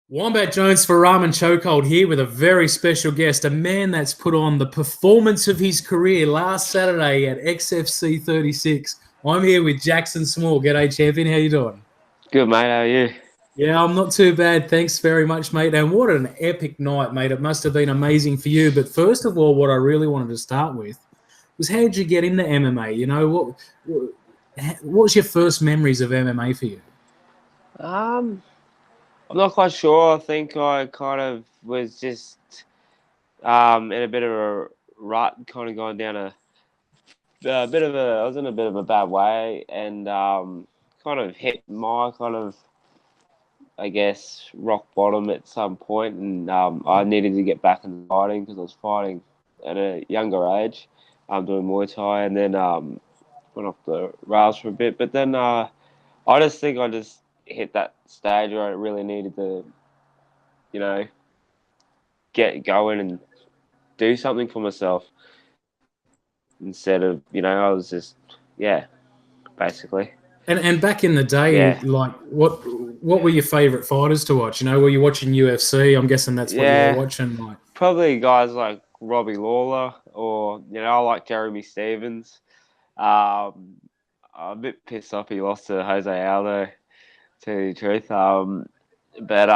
Wombat Jones for Ramen Chokehold here with a very special guest, a man that's put on the performance of his career last Saturday at XFC 36. I'm here with Jackson Small. G'day, champion. How you doing? Good, mate. How are you? Yeah, I'm not too bad. Thanks very much, mate. And what an epic night, mate. It must have been amazing for you. But first of all, what I really wanted to start with was how did you get into MMA? What was your first memories of MMA for you? Um, I'm not quite sure. I think I kind of was just in a bit of a rut, kind of going down a bit of a. I was in a bit of a bad way, and kind of hit my kind of, I guess, rock bottom at some point, and I needed to get back into fighting because I was fighting at a younger age. I'm doing Muay Thai, and then went off the rails for a bit, but then I just think I just hit that stage where I really needed to, you know, get going and do something for myself instead of, I was just, yeah, basically. And back in the day, Yeah. like what were your favorite fighters to watch? Were you watching UFC? I'm guessing that's what you were Yeah. watching. Like, Probably guys like Robbie Lawler or, I like Jeremy Stevens. Um, I'm a bit pissed off he lost to Jose Aldo, to tell you the truth. But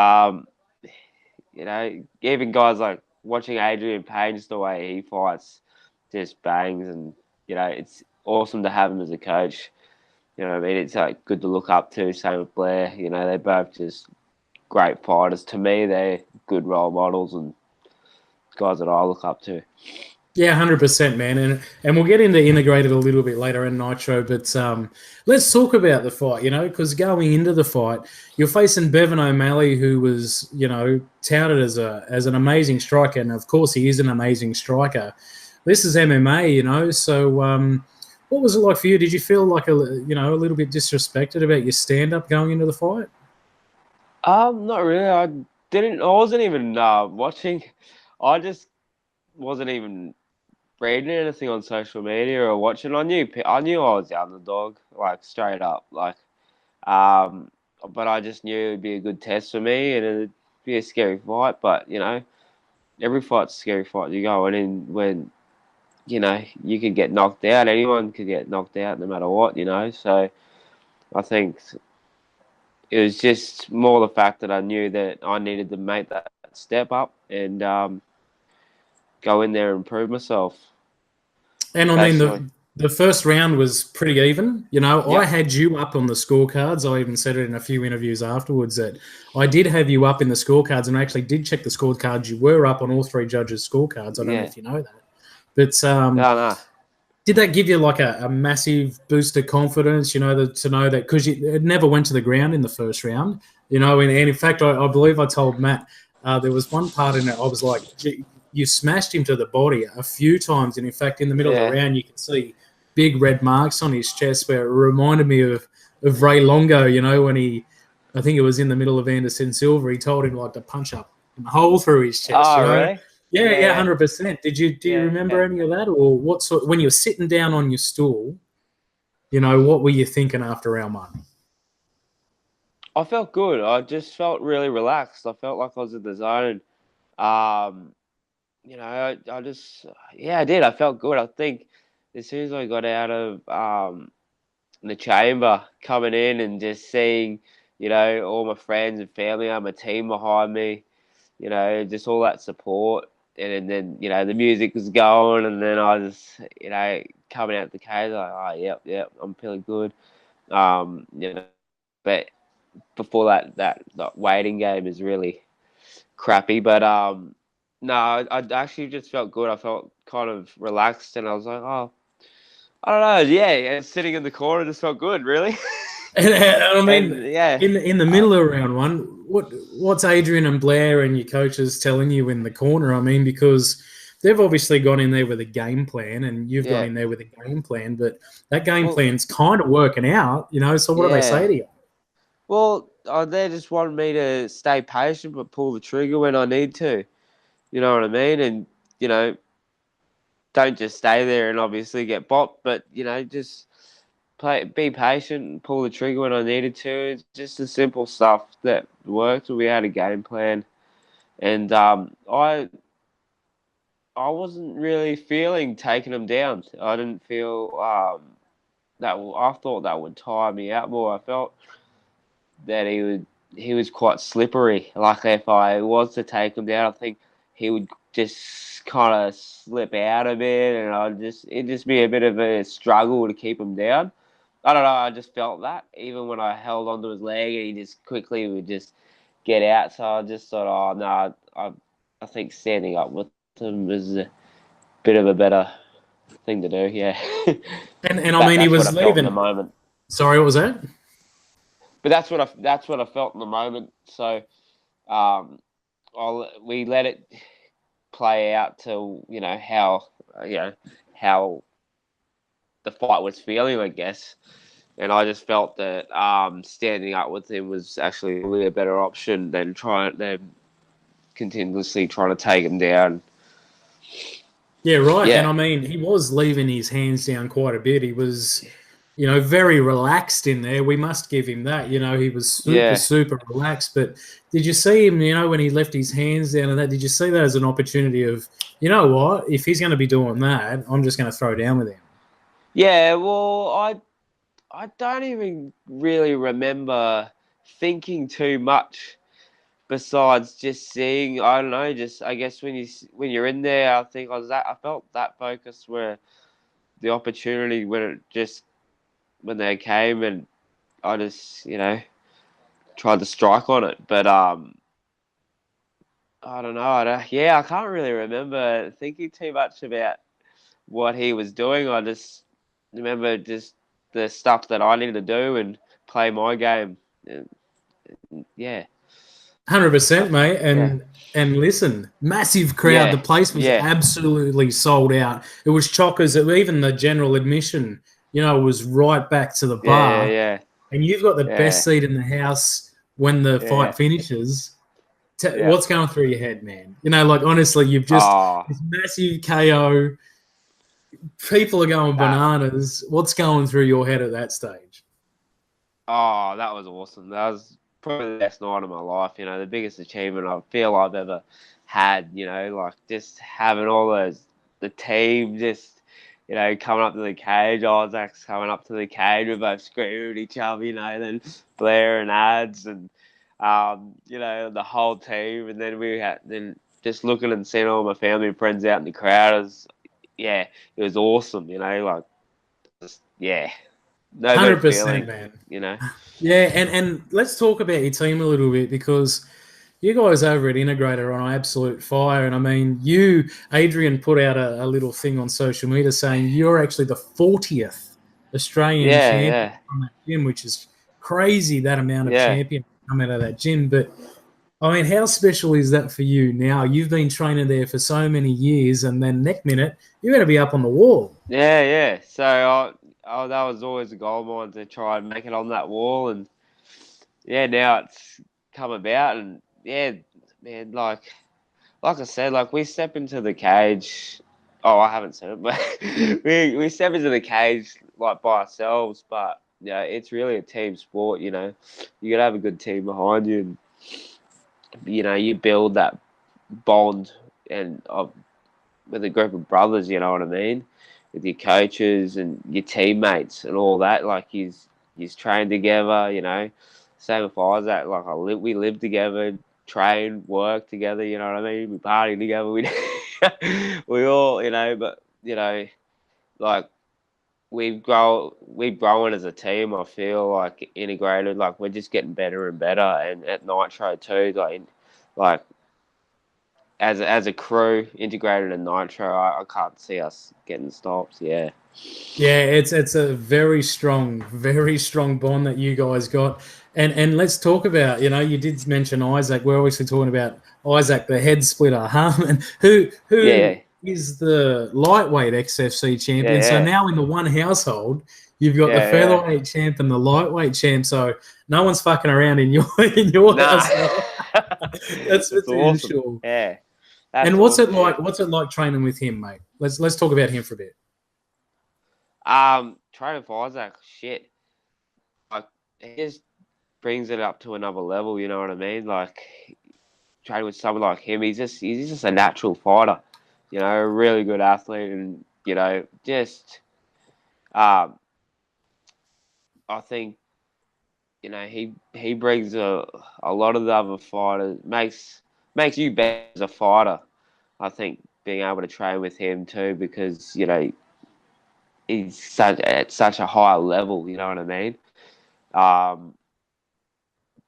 even guys like watching Adrian Payne, just the way he fights, just bangs, and it's awesome to have him as a coach. You know what I mean? It's like good to look up to. Same with Blair. They're both just great fighters. To me, they're good role models and guys that I look up to. yeah, 100%, man. And we'll get into Integrated a little bit later in Nitro, but let's talk about the fight. Because going into the fight, you're facing Bevan O'Malley, who was touted as an amazing striker, and of course he is an amazing striker. This is MMA, So, what was it like for you? Did you feel like a little bit disrespected about your stand up going into the fight? Not really. I wasn't even watching. I just wasn't even reading anything on social media or watching. I knew I was the underdog, like straight up, like. Um, but I just knew it'd be a good test for me and it'd be a scary fight. But every fight's a scary fight you go in when you could get knocked out. Anyone could get knocked out no matter what. So I think it was just more the fact that I knew that I needed to make that step up and go in there and prove myself. And I mean, Basically, the first round was pretty even. I yep, had you up on the scorecards. I even said it in a few interviews afterwards that I did have you up in the scorecards, and I actually did check the scorecards. You were up on all three judges' scorecards. I don't know yeah, if you know that, but no, no, did that give you like a massive boost of confidence? To know that because it never went to the ground in the first round. And in fact, I believe I told Matt there was one part in it. I was like, "Gee, you smashed him to the body a few times, and in fact, in the middle of the yeah, round, you can see big red marks on his chest where it reminded me of Ray Longo. When I think it was in the middle of Anderson Silva, he told him like to punch up a hole through his chest. oh really? Yeah, yeah, Yeah, 100%. Do you remember yeah. any of that, or what sort when you were sitting down on your stool? What were you thinking after round one? I felt good. I just felt really relaxed. I felt like I was in the zone. Um, I just, yeah, I did. I felt good. I think as soon as I got out of the chamber, coming in and just seeing, all my friends and family, my team behind me, just all that support. And then, the music was going, and then I just, coming out the cage, like, oh, yep, I'm feeling good. But before that waiting game is really crappy. But no, I actually just felt good. I felt kind of relaxed, and I was like, oh, I don't know, yeah. And sitting in the corner just felt good, really. And I mean, And yeah, in the middle of round one, what's Adrian and Blair and your coaches telling you in the corner? I mean, because they've obviously gone in there with a game plan, and you've gone yeah. in there with a game plan, but that game Well, plan's kind of working out. So what do they say yeah. to you? Well, they just wanted me to stay patient but pull the trigger when I need to. You know what I mean? And you know, don't just stay there and obviously get bopped, but just be patient, and pull the trigger when I needed to. It's just the simple stuff that worked. We had a game plan, and I wasn't really feeling taking him down. I didn't feel I thought that would tire me out more. I felt that he was quite slippery. Like if I was to take him down, I think he would just kind of slip out a bit, and it'd just be a bit of a struggle to keep him down. I don't know. I just felt that even when I held onto his leg, and he just quickly would just get out. So I just thought, oh no, I think standing up with him is a bit of a better thing to do. Yeah. And I mean, he was what I felt in leaving. the moment. Sorry, what was that? But that's what I felt in the moment. So, we let it play out till how the fight was feeling, I guess. And I just felt that standing up with him was actually really a better option than continuously trying to take him down. Yeah, right. Yeah. And I mean, he was leaving his hands down quite a bit. He was, very relaxed in there. We must give him that. He was super relaxed. But did you see him, when he left his hands down and that, did you see that as an opportunity of, you know what, if he's going to be doing that, I'm just going to throw down with him? Yeah, well, I don't even really remember thinking too much besides just seeing. I don't know. Just I guess when you're in there, I think I felt that focus where the opportunity when they came, and I just tried to strike on it. But I don't know. I can't really remember thinking too much about what he was doing. I just remember just the stuff that I needed to do and play my game. Yeah. 100%, mate. And listen, massive crowd. Yeah. The place was absolutely sold out. It was chockers. Even the general admission, was right back to the bar. Yeah. And you've got the best seat in the house when the fight finishes. What's going through your head, man? Honestly, you've just this massive KO. People are going bananas. What's going through your head at that stage? Oh, that was awesome. That was probably the best night of my life. The biggest achievement I feel I've ever had. Just having the team just, coming up to the cage. Isaac's coming up to the cage. We're both screaming at each other, then Blair and Ads and, the whole team. And then just looking and seeing all my family and friends out in the crowd it was awesome, no 100%, feeling, man. Yeah, and let's talk about your team a little bit, because you guys over at Inegrated are on absolute fire. And I mean, Adrian put out a little thing on social media saying you're actually the 40th Australian champion from that gym, which is crazy, that amount of champions come out of that gym. But I mean, how special is that for you now? You've been training there for so many years, and then next minute, you're going to be up on the wall. Yeah. So that was always a goal of mine, to try and make it on that wall. And, now it's come about. And, man, like I said, we step into the cage. Oh, I haven't said it, but we step into the cage, by ourselves. But, it's really a team sport, You got to have a good team behind you. And, you build that bond with a group of brothers, you know what I mean, with your coaches and your teammates and all that. He's trained together, Same with Isaac. We live together, train, work together. You know what I mean? We party together. We all, but we've grown as a team. I feel integrated. We're just getting better and better. And at Nitro too, as a crew integrated in Nitro, I can't see us getting stopped. Yeah. Yeah, it's a very strong bond that you guys got. And let's talk about, you did mention Isaac. We're obviously talking about Isaac, the head splitter, Harmon, who is the lightweight XFC champion. Yeah. So now in the one household, you've got the featherweight champ and the lightweight champ. So no one's fucking around in your household. That's awesome. Sure. Yeah. And what's it like training with him, mate? Let's talk about him for a bit. training for Isaac, shit, like he just brings it up to another level. You know what I mean? Like training with someone like him, he's just a natural fighter. You know, a really good athlete, and just um, I think he brings a lot of the other fighters makes you better as a fighter. I think being able to train with him too, because he's at such a high level. You know what I mean? Um,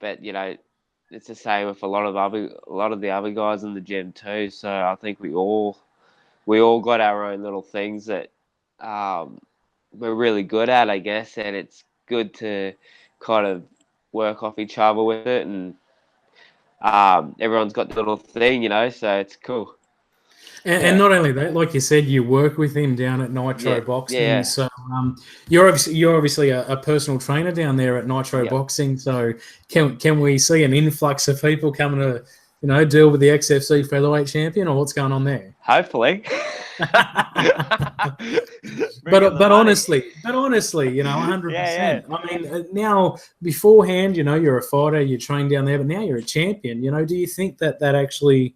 but it's the same with a lot of the other guys in the gym too. So I think we all got our own little things that um, we're really good at, I guess, and it's good to kind of work off each other with it, and everyone's got the little thing, so it's cool. And Yeah, not only that, like you said, you work with him down at Nitro yeah, Boxing. yeah, So you're obviously a personal trainer down there at Nitro yeah. Boxing. So can we see an influx of people coming to deal with the XFC Featherweight champion, or what's going on there? Hopefully. Bring in But the but money. honestly, but honestly, Yeah, 100%. I mean, now beforehand, you're a fighter, you train down there, but now you're a champion. Do you think that actually,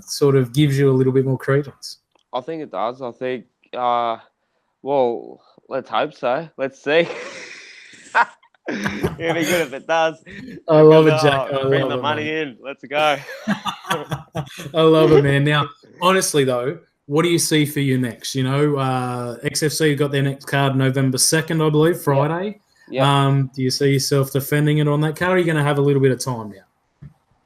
sort of gives you a little bit more credence? I think it does. I think, well, let's hope so. Let's see. It'd be good if it does, I love because it, Jack. I bring love the it, money mate. in. Let's go. I love it, man. Now, honestly, though, what do you see for you next? XFC got their next card November 2nd, I believe, Yep, Friday. yep. Do you see yourself defending it on that card? Or are you going to have a little bit of time now?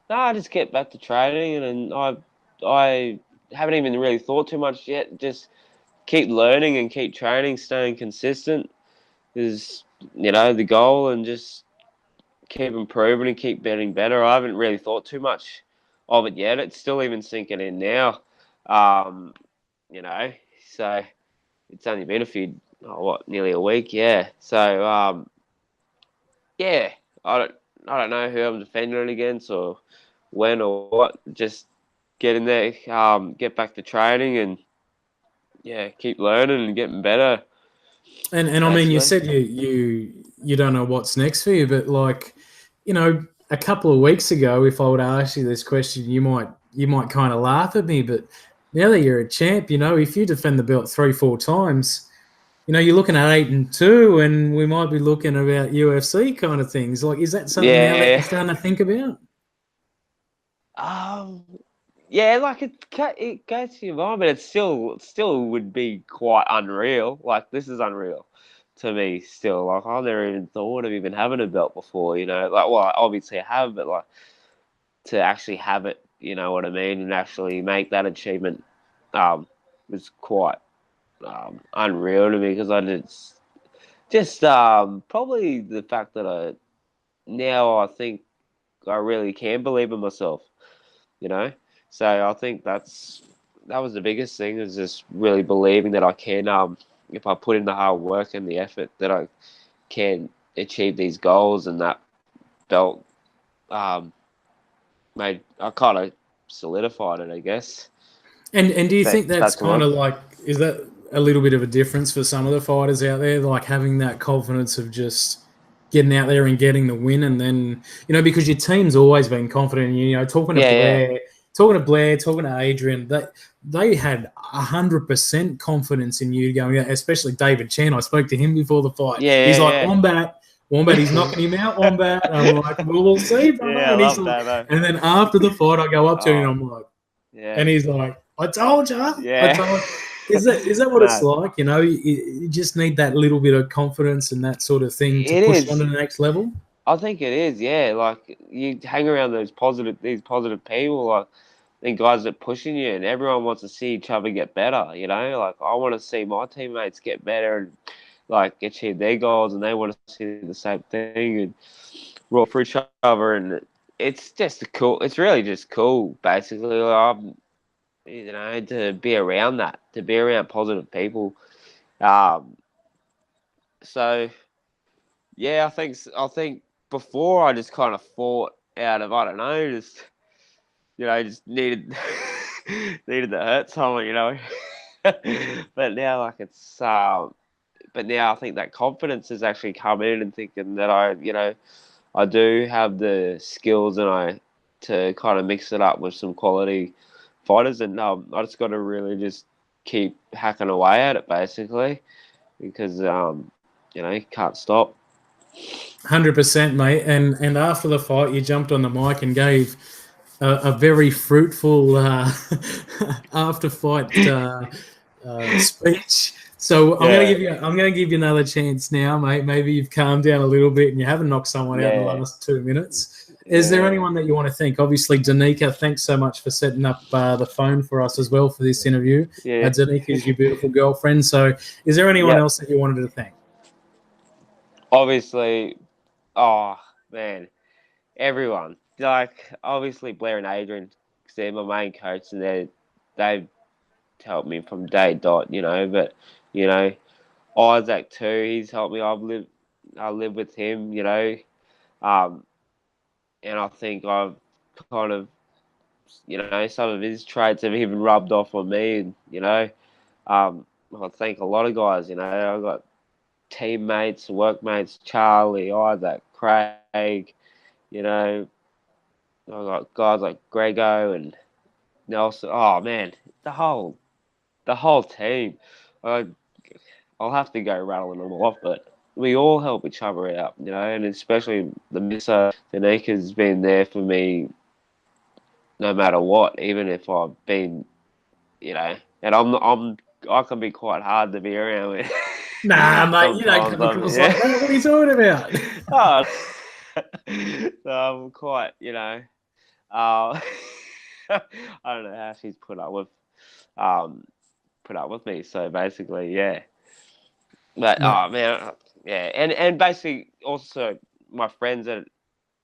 No, I just get back to training, and I haven't even really thought too much yet. Just keep learning and keep training, staying consistent is the goal, and just keep improving and keep getting better. I haven't really thought too much of it yet. It's still even sinking in now. Um, you know, so it's only been nearly a week, yeah. So yeah, I don't I don't know who I'm defending it against or when or what. Just get in there, get back to training, and yeah, keep learning and getting better. And I mean, you Basically, said you don't know what's next for you, but like, a couple of weeks ago, if I would ask you this question, you might kind of laugh at me. But now that you're a champ, if you defend the belt 3-4 times, you're looking at 8-2, and we might be looking about UFC kind of things. Like, is that something now that you're yeah. starting to think about? Um, yeah, like it goes to your mind, but it still would be quite unreal. Like this is unreal to me still. Like I never even thought of even having a belt before. Like well, obviously I have, but like to actually have it, you know what I mean, and actually make that achievement, was quite unreal to me, because I just probably the fact that I think I really can believe in myself, you know. So I think that was the biggest thing, is just really believing that I can, if I put in the hard work and the effort, that I can achieve these goals, and that belt um, made I kind of solidified it, I guess. And do you But think that's that's kind one. of like, is that a little bit of a difference for some of the fighters out there, like having that confidence of just getting out there and getting the win, and then because your team's always been confident in you. Talking to Yeah, yeah, Blair, talking to Adrian, that they had 100% confidence in you going out. Especially David Chen. I spoke to him before the fight. He's like, yeah, Wombat, he's knocking him out, Wombat. And I'm like, well, we'll see, brother. yeah. I And he's love like, that though. and then after the fight, I go up to him Oh, and I'm like, yeah, and he's like, I told you. I yeah. told you. Is that what it's No, like? You just need that little bit of confidence and that sort of thing to it push you on is. to the next level. I think it is. Yeah, like you hang around these positive people, like, and guys that are pushing you, and everyone wants to see each other get better. Like I want to see my teammates get better and like achieve their goals, and they want to see the same thing, and roll for each other, and it's just cool. It's really just cool, basically. To be around that, to be around positive people. Um, so yeah, I think before I just kind of fought out of, I don't know, just needed needed to hurt someone. But now, like, it's but now I think that confidence has actually come in and thinking that I do have the skills to kind of mix it up with some quality fighters, and I just got to really just keep hacking away at it basically because you can't stop. 100%, mate. And after the fight, you jumped on the mic and gave a very fruitful after fight speech. So I'm gonna give you another chance now, mate. Maybe you've calmed down a little bit and you haven't knocked someone out in the last 2 minutes. Is there anyone that you want to thank? Obviously, Danica, thanks so much for setting up the phone for us as well for this interview. Danica is your beautiful girlfriend. So is there anyone else that you wanted to thank? Obviously, oh man, everyone. Like obviously Blair and Adrian, because they're my main coach, and they've helped me from day dot. But Isaac too. He's helped me. I live with him. And I think I've kind of, some of his traits have even rubbed off on me. And I thank a lot of guys. I've got teammates, workmates, Charlie, Isaac, Craig, I've got guys like Grego and Nelson. Oh man, the whole team. I'll have to go rattling them off, but we all help each other out, and especially the misser, Danica's been there for me no matter what, even if I've been, and I can be quite hard to be around with. Nah, mate, you don't come across like that. What are you talking about? So I'm quite, I don't know how she's put up with me. So basically, yeah. But oh man, yeah, and basically also my friends that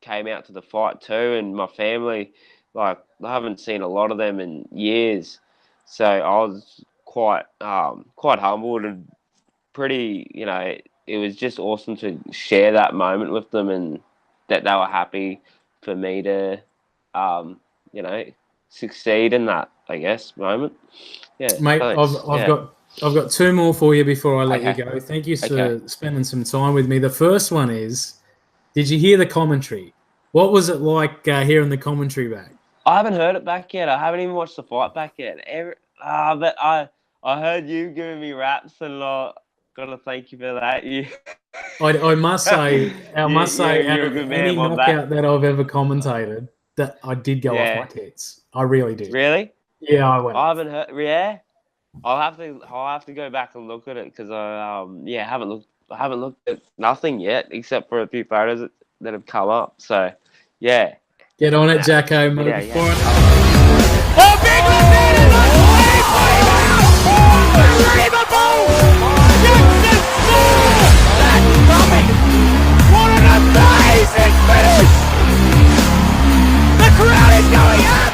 came out to the fight too, and my family, like I haven't seen a lot of them in years, so I was quite humbled and pretty, it was just awesome to share that moment with them, and that they were happy for me to, succeed in that, I guess, moment. Yeah, mate, I've got 2 more for you before I let you go. Thank you for spending some time with me. The first one is, did you hear the commentary? What was it like hearing the commentary back? I haven't heard it back yet. I haven't even watched the fight back yet. But I heard you giving me raps, and gotta thank you for that. I must say, you're a good man, any knockout that I've ever commentated, that I did go off my tits. I really did. Really? Yeah, I went. I haven't heard. Yeah, I'll have to go back and look at it because I haven't looked at nothing yet except for a few photos that have come up. So yeah, get on it, Jacko. Move What an amazing finish! The crowd is going up!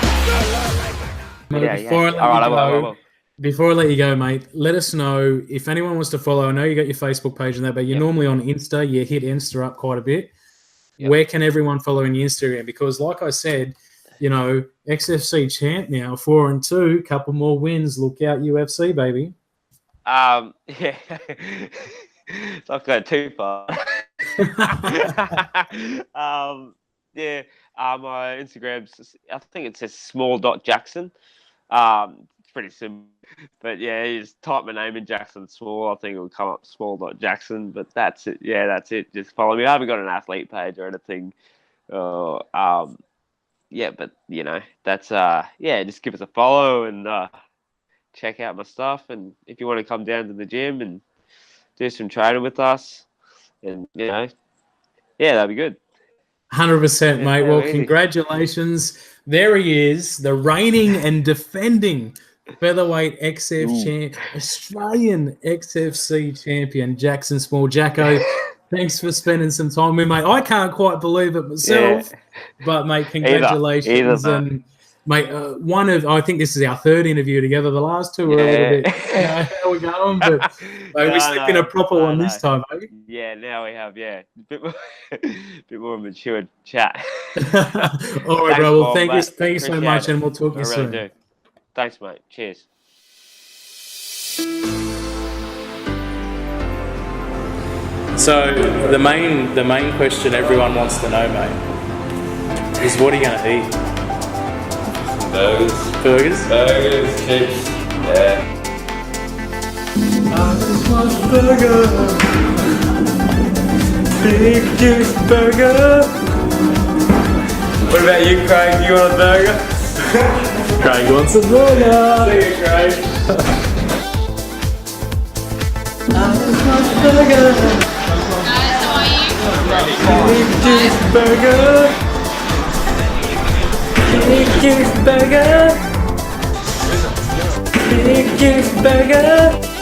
Before I let you go, mate, let us know if anyone wants to follow. I know you got your Facebook page and that, but you're normally on Insta. You hit Insta up quite a bit. Yep. Where can everyone follow in your Instagram? Because like I said, XFC champ now, 4-2, couple more wins. Look out, UFC, baby. Yeah. It's not going too far. My Instagram's, I think it says small.jackson. It's pretty simple. But yeah, you just type my name in Jackson Small. I think it will come up small.jackson. But that's it. Yeah, that's it. Just follow me. I haven't got an athlete page or anything. But that's just give us a follow and check out my stuff. And if you want to come down to the gym and do some training with us, and that'd be good. 100%, mate. Well, congratulations. There he is, the reigning and defending featherweight Australian XFC champion, Jackson Small. Jacko, thanks for spending some time with me, mate. I can't quite believe it myself, but mate, congratulations. And mate, I think this is our 3rd interview together. The last 2 were a little bit, how we going? But mate, we slipped in a proper one this time, mate. Yeah, now we have, a bit more mature chat. All right, bro. Well, thank you so much, and we'll talk to you soon. Do. Thanks, mate. Cheers. So the main question everyone wants to know, mate, is what are you going to eat? Burgers. Burgers? Burgers, chips. Yeah. I just want a burger. Big juice burger. What about you, Craig? You want a burger? Craig wants a burger. See you, Craig. I just want a burger. Big juice burger. Big juice burger. Big juice burger.